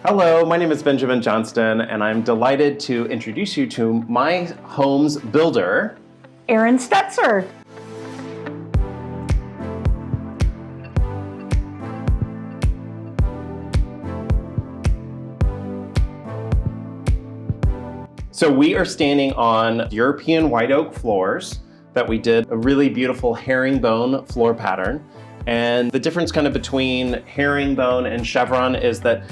Hello, my name is Benjamin Johnston, and I'm delighted to introduce you to my home's builder, Erin Stetzer. So we are standing on European white oak floors that we did a really beautiful herringbone floor pattern. And the difference kind of between herringbone and chevron is that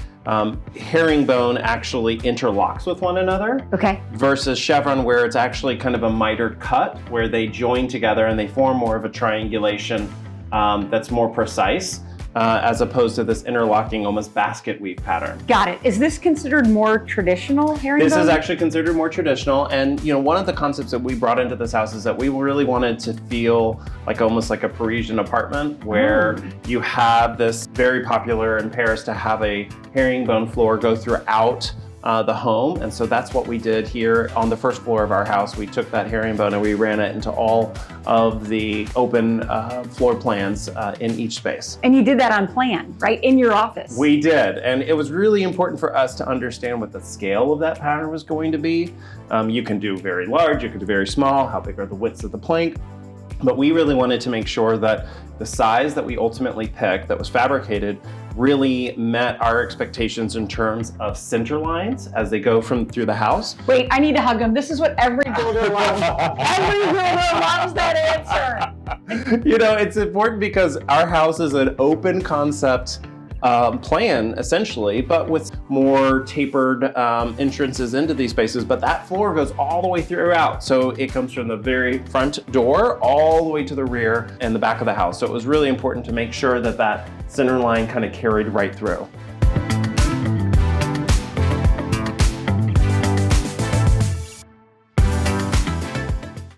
herringbone actually interlocks with one another. Okay. Versus chevron, where it's actually kind of a mitered cut where they join together and they form more of a triangulation that's more precise. As opposed to this interlocking, almost basket weave pattern. Got it. Is this considered more traditional herringbone? This is actually considered more traditional, and one of the concepts that we brought into this house is that we really wanted to feel like almost like a Parisian apartment, where you have this very popular in Paris to have a herringbone floor go throughout the home, and so that's what we did here on the first floor of our house. We took that herringbone and we ran it into all of the open floor plans in each space. And you did that on plan, right? In your office? We did, and it was really important for us to understand what the scale of that pattern was going to be. You can do very large, you can do very small, how big are the widths of the plank, but we really wanted to make sure that the size that we ultimately picked, that was fabricated, really met our expectations in terms of center lines as they go through the house. Wait, I need to hug him. This is what every builder loves. Every builder loves that answer. It's important because our house is an open concept plan, essentially, but with more tapered entrances into these spaces. But that floor goes all the way throughout. So it comes from the very front door all the way to the rear and the back of the house. So it was really important to make sure that that center line kind of carried right through.